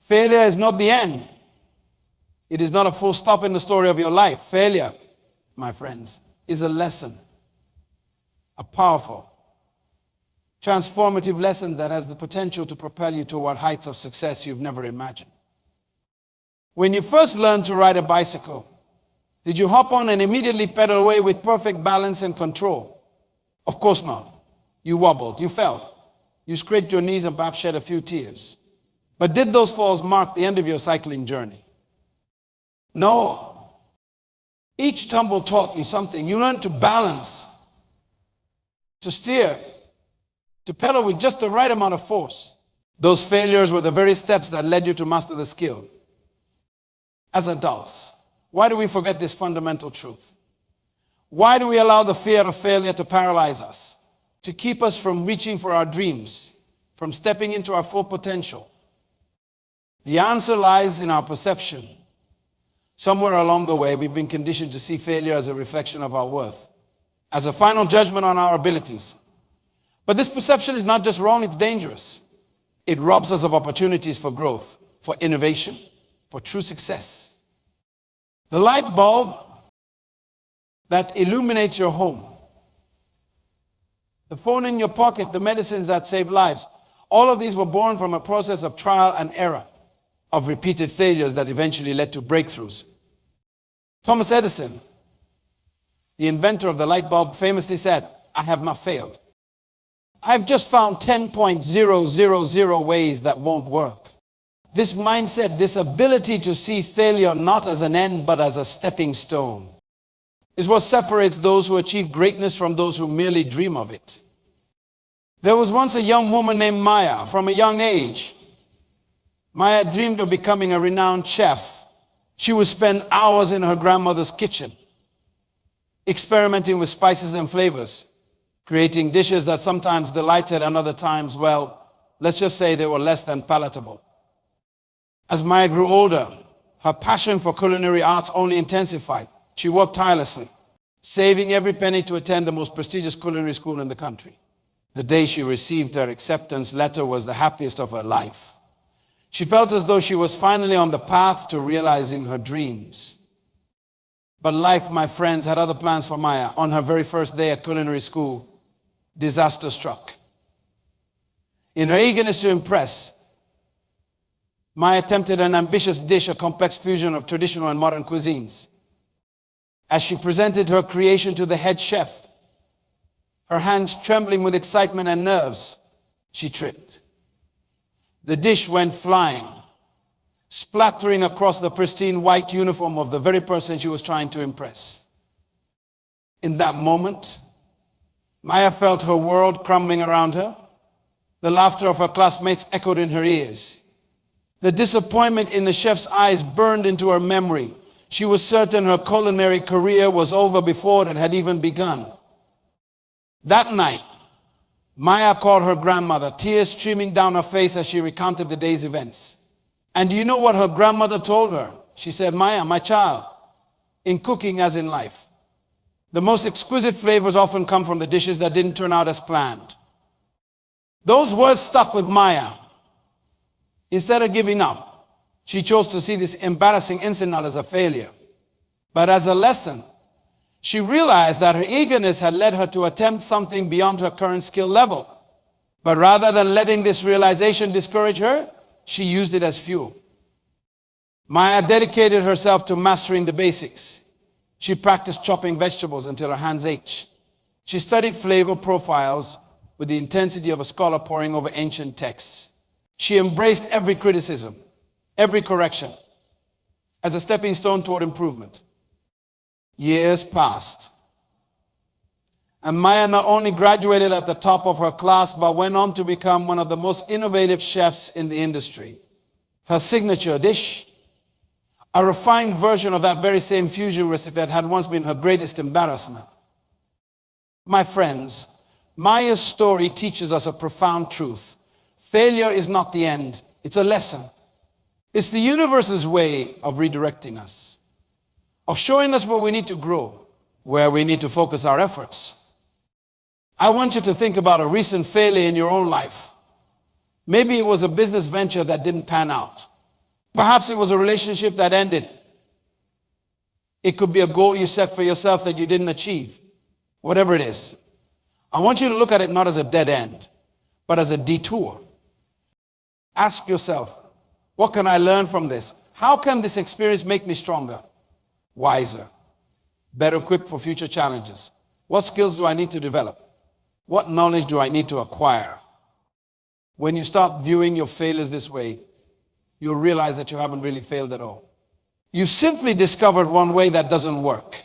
Failure is not the end. It is not a full stop in the story of your life. Failure, my friends, is a lesson. A powerful, transformative lesson that has the potential to propel you toward heights of success you've never imagined. When you first learned to ride a bicycle, did you hop on and immediately pedal away with perfect balance and control? Of course not. You wobbled, you fell, you scraped your knees and perhaps shed a few tears. But did those falls mark the end of your cycling journey? No. Each tumble taught you something. You learned to balance, to steer, to pedal with just the right amount of force. Those failures were the very steps that led you to master the skill. As adults, why do we forget this fundamental truth? Why do we allow the fear of failure to paralyze us, to keep us from reaching for our dreams, from stepping into our full potential? The answer lies in our perception. Somewhere along the way, we've been conditioned to see failure as a reflection of our worth, as a final judgment on our abilities. But this perception is not just wrong, it's dangerous. It robs us of opportunities for growth, for innovation, for true success. The light bulb that illuminates your home, the phone in your pocket, the medicines that save lives, all of these were born from a process of trial and error, of repeated failures that eventually led to breakthroughs. Thomas Edison, the inventor of the light bulb, famously said, "I have not failed. I've just found 10.000 ways that won't work." This mindset, this ability to see failure not as an end but as a stepping stone, is what separates those who achieve greatness from those who merely dream of it. There was once a young woman named Maya. From a young age, Maya dreamed of becoming a renowned chef. She would spend hours in her grandmother's kitchen, experimenting with spices and flavors, creating dishes that sometimes delighted and other times, well, let's just say they were less than palatable. As Maya grew older, her passion for culinary arts only intensified. She worked tirelessly, saving every penny to attend the most prestigious culinary school in the country. The day she received her acceptance letter was the happiest of her life. She felt as though she was finally on the path to realizing her dreams. But life, my friends, had other plans for Maya. On her very first day at culinary school, disaster struck. In her eagerness to impress, Maya attempted an ambitious dish, a complex fusion of traditional and modern cuisines. As she presented her creation to the head chef, her hands trembling with excitement and nerves, she tripped. The dish went flying, splattering across the pristine white uniform of the very person she was trying to impress. In that moment, Maya felt her world crumbling around her. The laughter of her classmates echoed in her ears. The disappointment in the chef's eyes burned into her memory. She was certain her culinary career was over before it had even begun. That night, Maya called her grandmother, tears streaming down her face as she recounted the day's events. And do you know what her grandmother told her? She said, "Maya, my child, in cooking as in life, the most exquisite flavors often come from the dishes that didn't turn out as planned." Those words stuck with Maya. Instead of giving up, she chose to see this embarrassing incident not as a failure, but as a lesson. She realized that her eagerness had led her to attempt something beyond her current skill level. But rather than letting this realization discourage her, she used it as fuel. Maya dedicated herself to mastering the basics. She practiced chopping vegetables until her hands ached. She studied flavor profiles with the intensity of a scholar poring over ancient texts. She embraced every criticism, every correction, as a stepping stone toward improvement. Years passed, and Maya not only graduated at the top of her class, but went on to become one of the most innovative chefs in the industry. Her signature dish, a refined version of that very same fusion recipe that had once been her greatest embarrassment. My friends, Maya's story teaches us a profound truth. Failure is not the end, it's a lesson. It's the universe's way of redirecting us, of showing us where we need to grow, where we need to focus our efforts. I want you to think about a recent failure in your own life. Maybe it was a business venture that didn't pan out. Perhaps it was a relationship that ended. It could be a goal you set for yourself that you didn't achieve. Whatever it is. I want you to look at it not as a dead end, but as a detour. Ask yourself, what can I learn from this? How can this experience make me stronger, wiser, better equipped for future challenges? What skills do I need to develop? What knowledge do I need to acquire? When you start viewing your failures this way, you'll realize that you haven't really failed at all. You've simply discovered one way that doesn't work.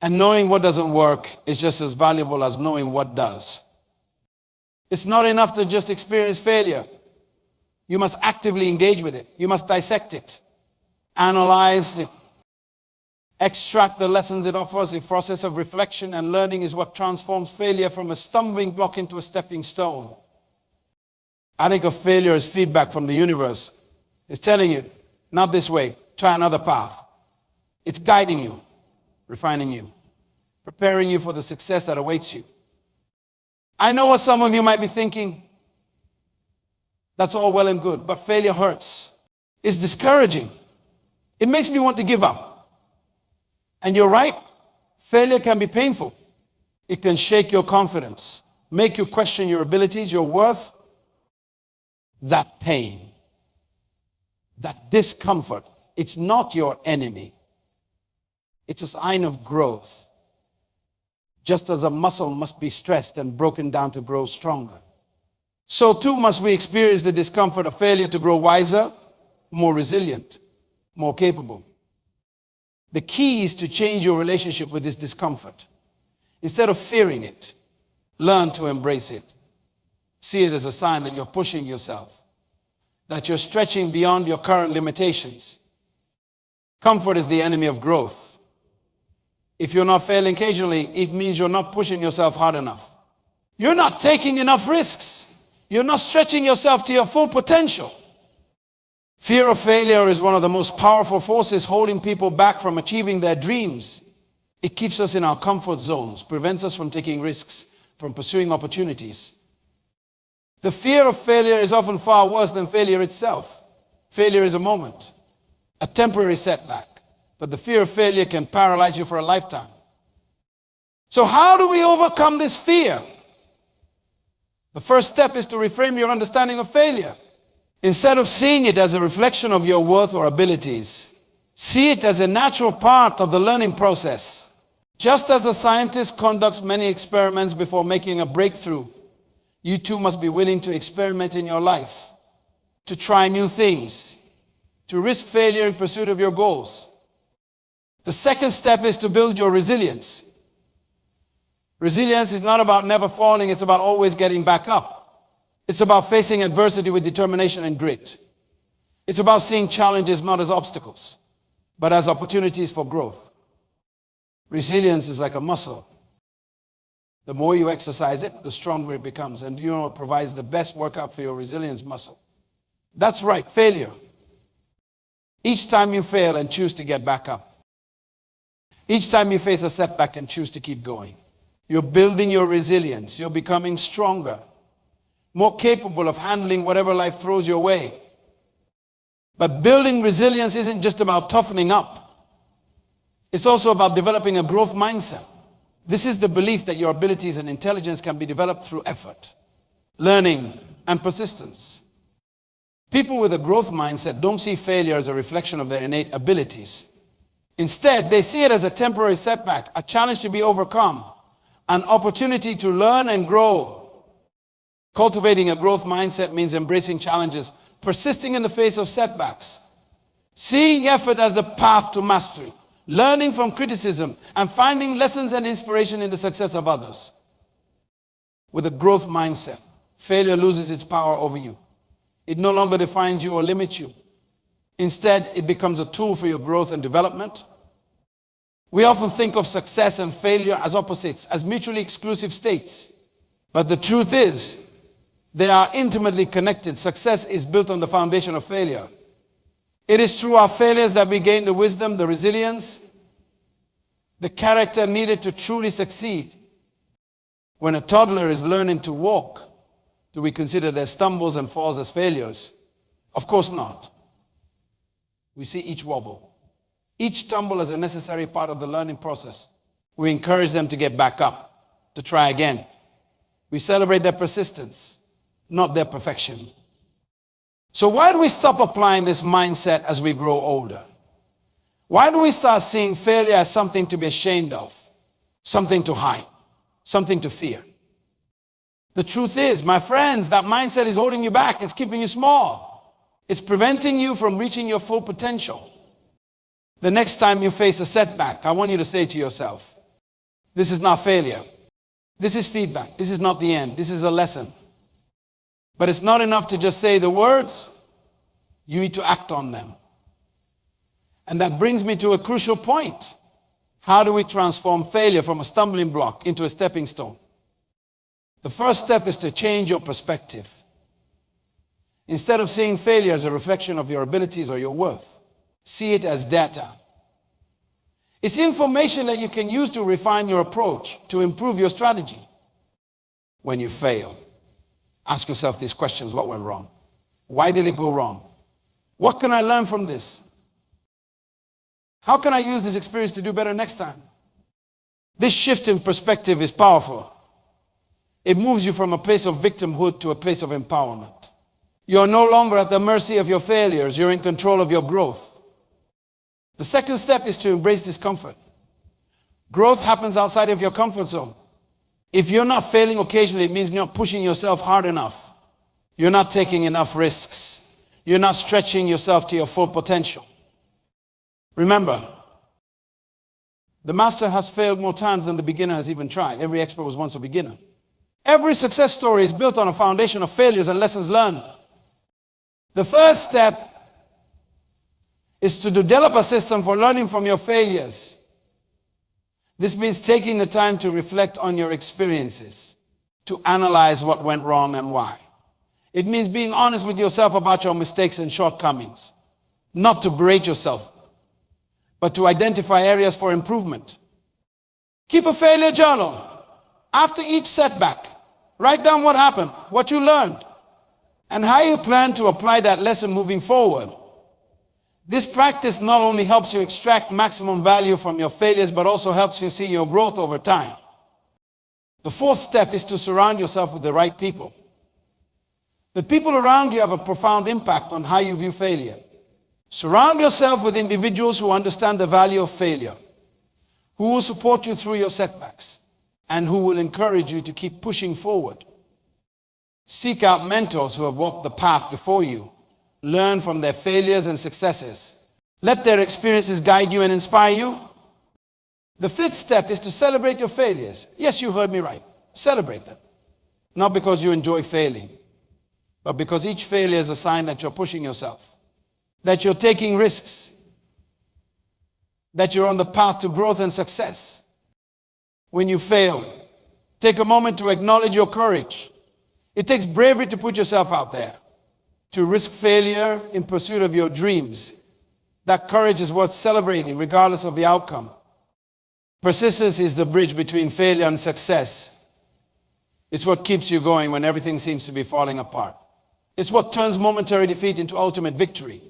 And knowing what doesn't work is just as valuable as knowing what does. It's not enough to just experience failure. You must actively engage with it. You must dissect it, analyze it, extract the lessons it offers. A process of reflection and learning is what transforms failure from a stumbling block into a stepping stone. I think of failure as feedback from the universe. It's telling you, not this way, try another path. It's guiding you, refining you, preparing you for the success that awaits you. I know what some of you might be thinking. That's all well and good, but failure hurts. It's discouraging. It makes me want to give up. And you're right, failure can be painful. It can shake your confidence, make you question your abilities, your worth. That pain, that discomfort, it's not your enemy. It's a sign of growth. Just as a muscle must be stressed and broken down to grow stronger, so too must we experience the discomfort of failure to grow wiser, more resilient, more capable. The key is to change your relationship with this discomfort. Instead of fearing it, learn to embrace it. See it as a sign that you're pushing yourself, that you're stretching beyond your current limitations. Comfort is the enemy of growth. If you're not failing occasionally, it means you're not pushing yourself hard enough. You're not taking enough risks. You're not stretching yourself to your full potential. Fear of failure is one of the most powerful forces holding people back from achieving their dreams. It keeps us in our comfort zones, prevents us from taking risks, from pursuing opportunities. The fear of failure is often far worse than failure itself. Failure is a moment, a temporary setback, but the fear of failure can paralyze you for a lifetime. So how do we overcome this fear? The first step is to reframe your understanding of failure. Instead of seeing it as a reflection of your worth or abilities, see it as a natural part of the learning process. Just as a scientist conducts many experiments before making a breakthrough, you too must be willing to experiment in your life, to try new things, to risk failure in pursuit of your goals. The second step is to build your resilience. Resilience is not about never falling, it's about always getting back up. It's about facing adversity with determination and grit. It's about seeing challenges not as obstacles, but as opportunities for growth. Resilience is like a muscle. The more you exercise it, the stronger it becomes. And you know what provides the best workout for your resilience muscle? That's right, failure. Each time you fail and choose to get back up. Each time you face a setback and choose to keep going. You're building your resilience. You're becoming stronger, more capable of handling whatever life throws your way. But building resilience isn't just about toughening up. It's also about developing a growth mindset. This is the belief that your abilities and intelligence can be developed through effort, learning, and persistence. People with a growth mindset don't see failure as a reflection of their innate abilities. Instead, they see it as a temporary setback, a challenge to be overcome, an opportunity to learn and grow. Cultivating a growth mindset means embracing challenges, persisting in the face of setbacks, seeing effort as the path to mastery, learning from criticism, and finding lessons and inspiration in the success of others. With a growth mindset, failure loses its power over you. It no longer defines you or limits you. Instead, it becomes a tool for your growth and development. We often think of success and failure as opposites, as mutually exclusive states. But the truth is, they are intimately connected. Success is built on the foundation of failure. It is through our failures that we gain the wisdom, the resilience, the character needed to truly succeed. When a toddler is learning to walk, do we consider their stumbles and falls as failures? Of course not. We see each wobble, each stumble as a necessary part of the learning process. We encourage them to get back up, to try again. We celebrate their persistence, not their perfection. So why do we stop applying this mindset as we grow older? Why do we start seeing failure as something to be ashamed of, something to hide, something to fear? The truth is, my friends, that mindset is holding you back. It's keeping you small. It's preventing you from reaching your full potential. The next time you face a setback, I want you to say to yourself, this is not failure. This is feedback. This is not the end. This is a lesson. But it's not enough to just say the words. You need to act on them. And that brings me to a crucial point. How do we transform failure from a stumbling block into a stepping stone? The first step is to change your perspective. Instead of seeing failure as a reflection of your abilities or your worth, see it as data. It's information that you can use to refine your approach, to improve your strategy. When you fail, ask yourself these questions. What went wrong? Why did it go wrong? What can I learn from this? How can I use this experience to do better next time? This shift in perspective is powerful. It moves you from a place of victimhood to a place of empowerment. You're no longer at the mercy of your failures. You're in control of your growth. The second step is to embrace discomfort. Growth happens outside of your comfort zone. If you're not failing occasionally, it means you're not pushing yourself hard enough. You're not taking enough risks. You're not stretching yourself to your full potential. Remember, the master has failed more times than the beginner has even tried. Every expert was once a beginner. Every success story is built on a foundation of failures and lessons learned. The third step is to develop a system for learning from your failures. This means taking the time to reflect on your experiences, to analyze what went wrong and why. It means being honest with yourself about your mistakes and shortcomings, not to berate yourself, but to identify areas for improvement. Keep a failure journal. After each setback, write down what happened, what you learned, and how you plan to apply that lesson moving forward. This practice not only helps you extract maximum value from your failures, but also helps you see your growth over time. The fourth step is to surround yourself with the right people. The people around you have a profound impact on how you view failure. Surround yourself with individuals who understand the value of failure, who will support you through your setbacks, and who will encourage you to keep pushing forward. Seek out mentors who have walked the path before you. Learn from their failures and successes. Let their experiences guide you and inspire you. The fifth step is to celebrate your failures. Yes, you heard me right. Celebrate them. Not because you enjoy failing, but because each failure is a sign that you're pushing yourself, that you're taking risks, that you're on the path to growth and success. When you fail, take a moment to acknowledge your courage. It takes bravery to put yourself out there, to risk failure in pursuit of your dreams. That courage is worth celebrating regardless of the outcome. Persistence is the bridge between failure and success. It's what keeps you going when everything seems to be falling apart. It's what turns momentary defeat into ultimate victory.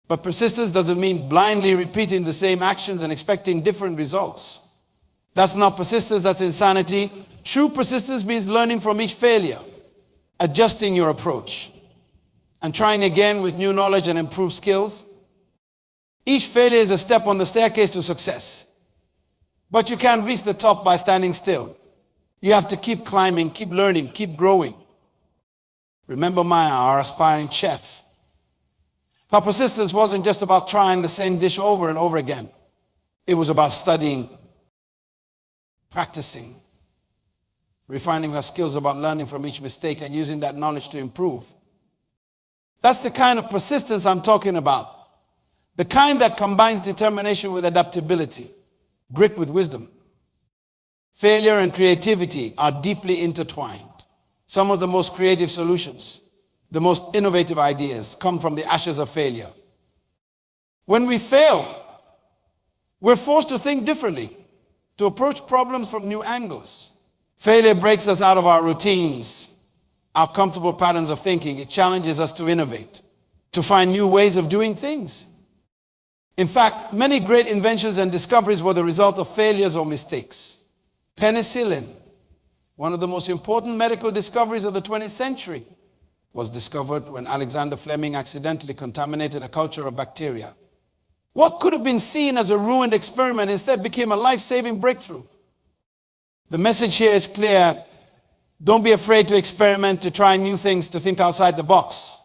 But persistence doesn't mean blindly repeating the same actions and expecting different results. That's not persistence, that's insanity. True persistence means learning from each failure, adjusting your approach, and trying again with new knowledge and improved skills. Each failure is a step on the staircase to success. But you can't reach the top by standing still. You have to keep climbing, keep learning, keep growing. Remember Maya, our aspiring chef. Her persistence wasn't just about trying the same dish over and over again. It was about studying, practicing, refining her skills, about learning from each mistake and using that knowledge to improve. That's the kind of persistence I'm talking about. The kind that combines determination with adaptability, grit with wisdom. Failure and creativity are deeply intertwined. Some of the most creative solutions, the most innovative ideas come from the ashes of failure. When we fail, we're forced to think differently, to approach problems from new angles. Failure breaks us out of our routines, our comfortable patterns of thinking. It challenges us to innovate. to find new ways of doing things. In fact, many great inventions and discoveries were the result of failures or mistakes. Penicillin, one of the most important medical discoveries of the 20th century, was discovered when Alexander Fleming accidentally contaminated a culture of bacteria. What could have been seen as a ruined experiment instead became a life-saving breakthrough. The message here is clear. Don't be afraid to experiment, to try new things, to think outside the box.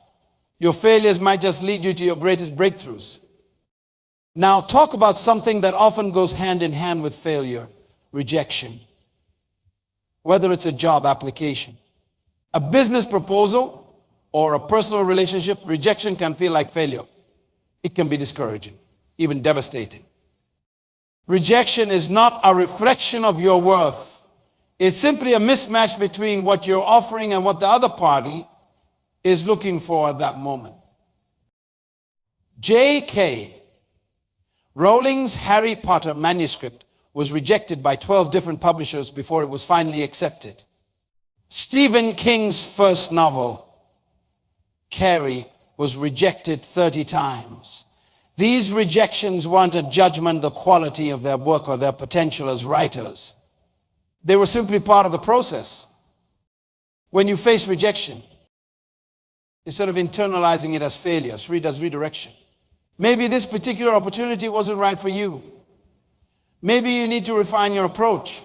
Your failures might just lead you to your greatest breakthroughs. Now talk about something that often goes hand in hand with failure: rejection. Whether it's a job application, a business proposal, or a personal relationship, rejection can feel like failure. It can be discouraging, even devastating. Rejection is not a reflection of your worth. It's simply a mismatch between what you're offering and what the other party is looking for at that moment. J.K. Rowling's Harry Potter manuscript was rejected by 12 different publishers before it was finally accepted. Stephen King's first novel, Carrie, was rejected 30 times. These rejections weren't a judgment of the quality of their work or their potential as writers. They were simply part of the process. When you face rejection, instead of internalizing it as failures, read as redirection. Maybe this particular opportunity wasn't right for you. Maybe you need to refine your approach.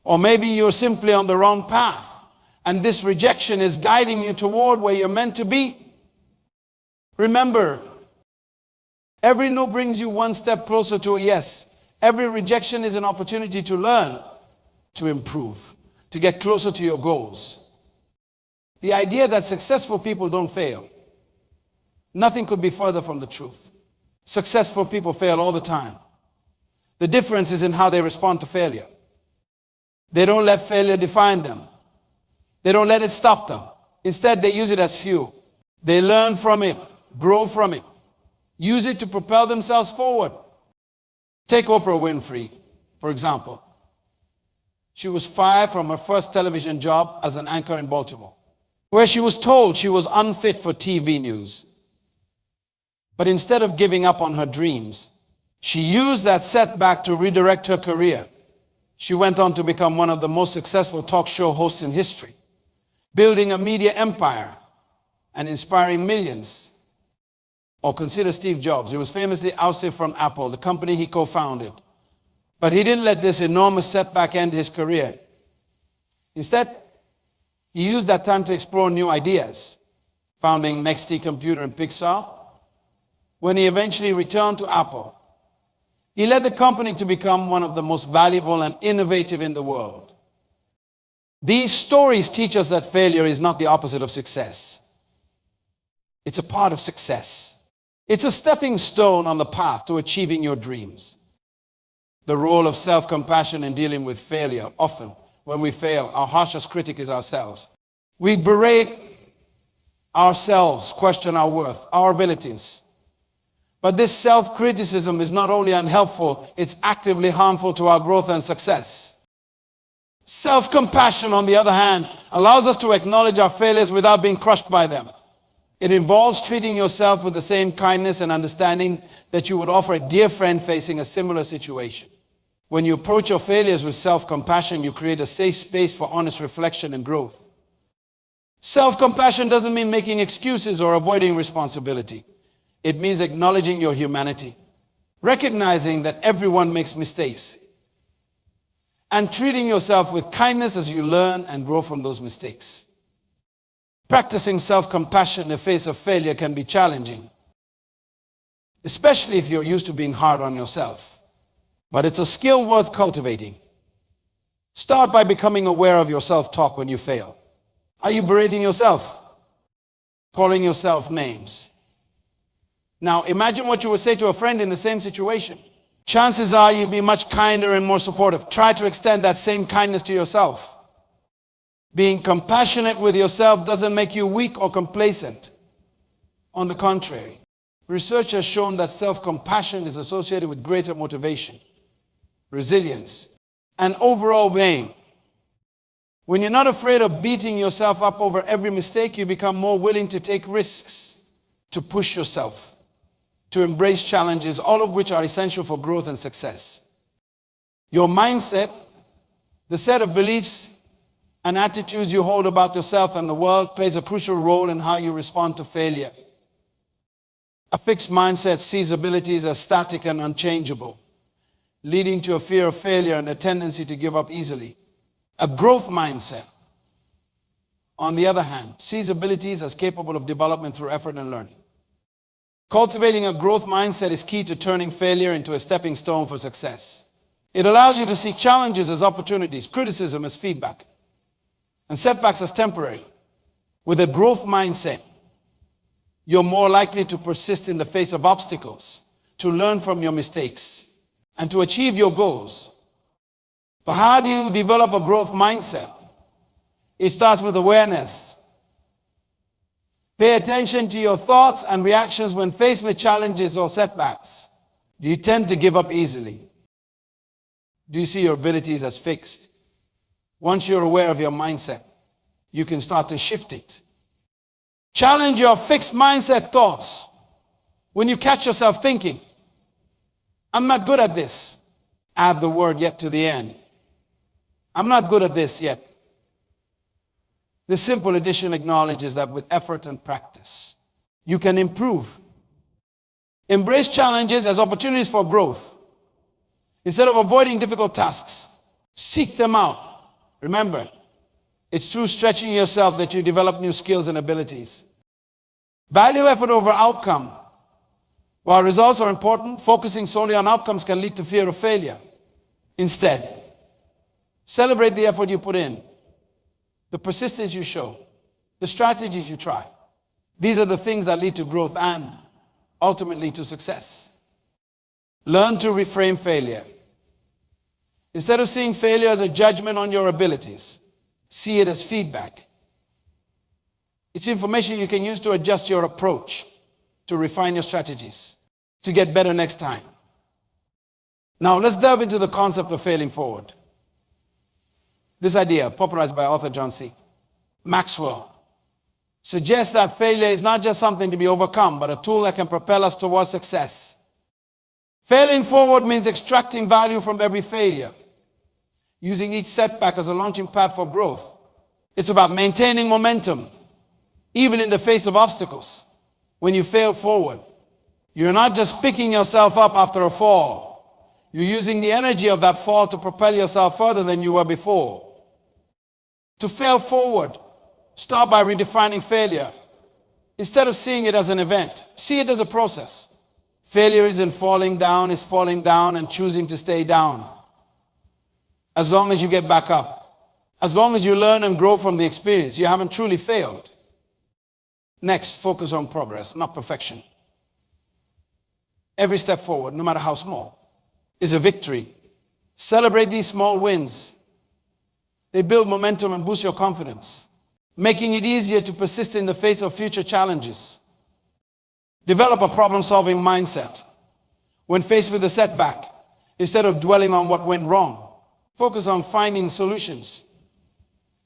Or maybe you're simply on the wrong path, and this rejection is guiding you toward where you're meant to be. Remember, every no brings you one step closer to a yes. Every rejection is an opportunity to learn, to improve, to get closer to your goals. The idea that successful people don't fail, nothing could be further from the truth. Successful people fail all the time. The difference is in how they respond to failure. They don't let failure define them. They don't let it stop them. Instead, they use it as fuel. They learn from it, grow from it, use it to propel themselves forward. Take Oprah Winfrey, for example. She was fired from her first television job as an anchor in Baltimore, where she was told she was unfit for TV news. But instead of giving up on her dreams, she used that setback to redirect her career. She went on to become one of the most successful talk show hosts in history, building a media empire and inspiring millions. Or consider Steve Jobs. He was famously ousted from Apple, the company he co-founded. But he didn't let this enormous setback end his career. Instead, he used that time to explore new ideas, founding NXT Computer and Pixar. When he eventually returned to Apple, he led the company to become one of the most valuable and innovative in the world. These stories teach us that failure is not the opposite of success. It's a part of success. It's a stepping stone on the path to achieving your dreams. The role of self-compassion in dealing with failure. Often, when we fail, our harshest critic is ourselves. We berate ourselves, question our worth, our abilities. But this self-criticism is not only unhelpful, it's actively harmful to our growth and success. Self-compassion, on the other hand, allows us to acknowledge our failures without being crushed by them. It involves treating yourself with the same kindness and understanding that you would offer a dear friend facing a similar situation. When you approach your failures with self-compassion, you create a safe space for honest reflection and growth. Self-compassion doesn't mean making excuses or avoiding responsibility. It means acknowledging your humanity, recognizing that everyone makes mistakes, and treating yourself with kindness as you learn and grow from those mistakes. Practicing self-compassion in the face of failure can be challenging, especially if you're used to being hard on yourself. But it's a skill worth cultivating. Start by becoming aware of your self-talk when you fail. Are you berating yourself? Calling yourself names? Now, imagine what you would say to a friend in the same situation. Chances are you'll be much kinder and more supportive. Try to extend that same kindness to yourself. Being compassionate with yourself doesn't make you weak or complacent. On the contrary, research has shown that self-compassion is associated with greater motivation, resilience, and overall well-being. When you're not afraid of beating yourself up over every mistake, you become more willing to take risks. to push yourself, to embrace challenges, all of which are essential for growth and success. Your mindset, the set of beliefs and attitudes you hold about yourself and the world, plays a crucial role in how you respond to failure. A fixed mindset sees abilities as static and unchangeable, leading to a fear of failure and a tendency to give up easily. A growth mindset, on the other hand, sees abilities as capable of development through effort and learning. Cultivating a growth mindset is key to turning failure into a stepping stone for success. It allows you to see challenges as opportunities, criticism as feedback, and setbacks as temporary. With a growth mindset, you're more likely to persist in the face of obstacles, to learn from your mistakes, and to achieve your goals. But how do you develop a growth mindset? It starts with awareness. Pay attention to your thoughts and reactions when faced with challenges or setbacks. Do you tend to give up easily? Do you see your abilities as fixed? Once you're aware of your mindset, you can start to shift it. Challenge your fixed mindset thoughts. When you catch yourself thinking, I'm not good at this, add the word yet to the end. I'm not good at this yet. This simple addition acknowledges that with effort and practice, you can improve. Embrace challenges as opportunities for growth. Instead of avoiding difficult tasks, seek them out. Remember, it's through stretching yourself that you develop new skills and abilities. Value effort over outcome. While results are important, focusing solely on outcomes can lead to fear of failure. Instead, celebrate the effort you put in, the persistence you show, the strategies you try. These are the things that lead to growth and ultimately to success. Learn to reframe failure. Instead of seeing failure as a judgment on your abilities, see it as feedback. It's information you can use to adjust your approach, to refine your strategies, to get better next time. Now let's delve into the concept of failing forward. This idea, popularized by author John C. Maxwell, suggests that failure is not just something to be overcome, but a tool that can propel us towards success. Failing forward means extracting value from every failure, using each setback as a launching pad for growth. It's about maintaining momentum, even in the face of obstacles. When you fail forward, you're not just picking yourself up after a fall. You're using the energy of that fall to propel yourself further than you were before. To fail forward, start by redefining failure. Instead of seeing it as an event, see it as a process. Failure isn't falling down, it's falling down and choosing to stay down. As long as you get back up, as long as you learn and grow from the experience, you haven't truly failed. Next, focus on progress, not perfection. Every step forward, no matter how small, is a victory. Celebrate these small wins. They build momentum and boost your confidence, making it easier to persist in the face of future challenges. Develop a problem-solving mindset. When faced with a setback, instead of dwelling on what went wrong, focus on finding solutions.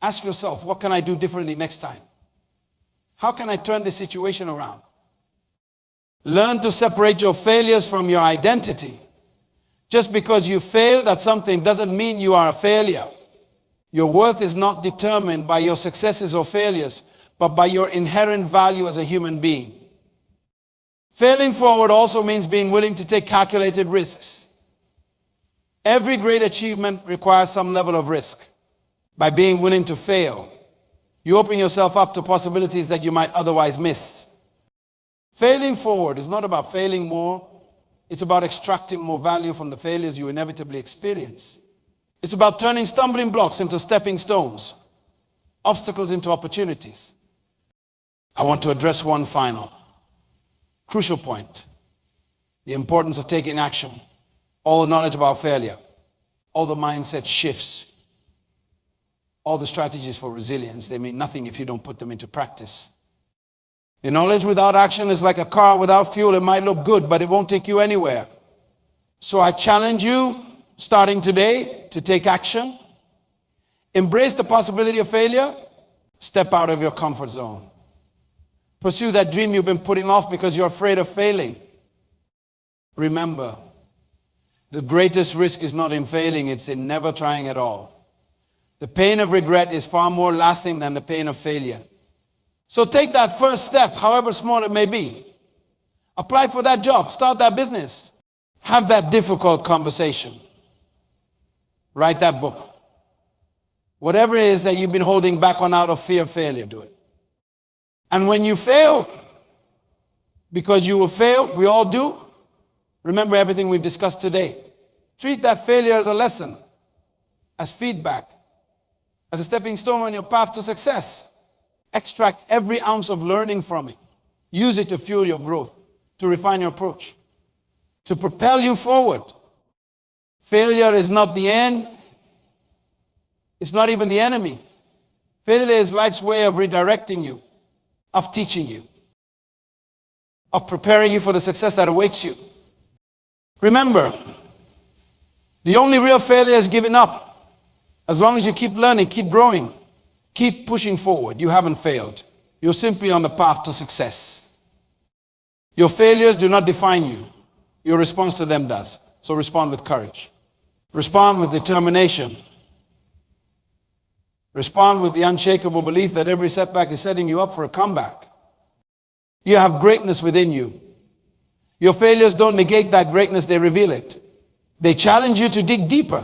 Ask yourself, what can I do differently next time? How can I turn this situation around? Learn to separate your failures from your identity. Just because you failed at something doesn't mean you are a failure. Your worth is not determined by your successes or failures, but by your inherent value as a human being. Failing forward also means being willing to take calculated risks. Every great achievement requires some level of risk. By being willing to fail, you open yourself up to possibilities that you might otherwise miss. Failing forward is not about failing more. It's about extracting more value from the failures you inevitably experience. It's about turning stumbling blocks into stepping stones, obstacles into opportunities. I want to address one final, crucial point: the importance of taking action. All the knowledge about failure, all the mindset shifts, all the strategies for resilience, they mean nothing if you don't put them into practice. The knowledge without action is like a car without fuel. It might look good, but it won't take you anywhere. So I challenge you, starting today, to take action. Embrace the possibility of failure. Step out of your comfort zone. Pursue that dream you've been putting off because you're afraid of failing. Remember, the greatest risk is not in failing, it's in never trying at all. The pain of regret is far more lasting than the pain of failure. So take that first step, however small it may be. Apply for that job, start that business. Have that difficult conversation. Write that book. Whatever it is that you've been holding back on out of fear of failure, do it. And when you fail, because you will fail, we all do, remember everything we've discussed today. Treat that failure as a lesson, as feedback, as a stepping stone on your path to success. Extract every ounce of learning from it. Use it to fuel your growth, to refine your approach, to propel you forward. Failure is not the end. It's not even the enemy. Failure is life's way of redirecting you, of teaching you, of preparing you for the success that awaits you. Remember, the only real failure is giving up. As long as you keep learning, keep growing, keep pushing forward, you haven't failed. You're simply on the path to success. Your failures do not define you. Your response to them does. So respond with courage. Respond with determination. Respond with the unshakable belief that every setback is setting you up for a comeback. You have greatness within you. Your failures don't negate that greatness, they reveal it. They challenge you to dig deeper,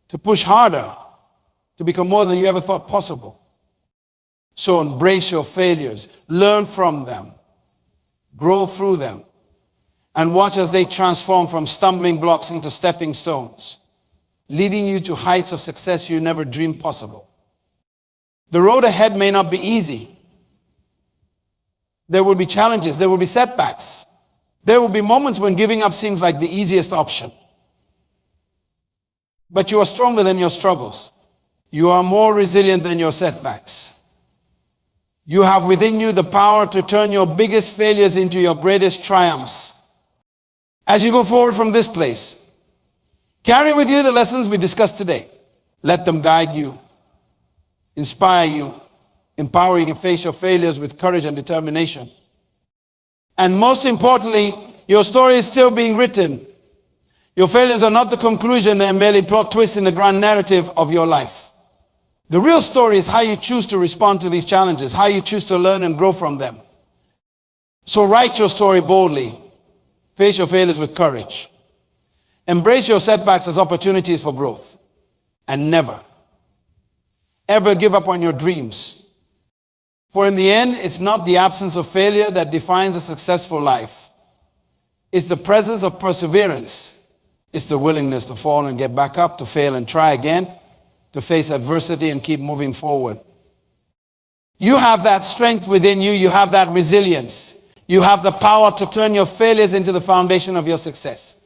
to push harder, to become more than you ever thought possible. So embrace your failures, learn from them, grow through them, and watch as they transform from stumbling blocks into stepping stones, leading you to heights of success you never dreamed possible. The road ahead may not be easy. There will be challenges, there will be setbacks. There will be moments when giving up seems like the easiest option. But you are stronger than your struggles. You are more resilient than your setbacks. You have within you the power to turn your biggest failures into your greatest triumphs. As you go forward from this place, carry with you the lessons we discussed today. Let them guide you, inspire you, empower you to face your failures with courage and determination. And most importantly, your story is still being written. Your failures are not the conclusion and merely plot twists in the grand narrative of your life. The real story is how you choose to respond to these challenges, how you choose to learn and grow from them. So write your story boldly. Face your failures with courage. Embrace your setbacks as opportunities for growth. And never, ever give up on your dreams. For in the end, it's not the absence of failure that defines a successful life. It's the presence of perseverance. It's the willingness to fall and get back up, to fail and try again, to face adversity and keep moving forward. You have that strength within you. You have that resilience. You have the power to turn your failures into the foundation of your success.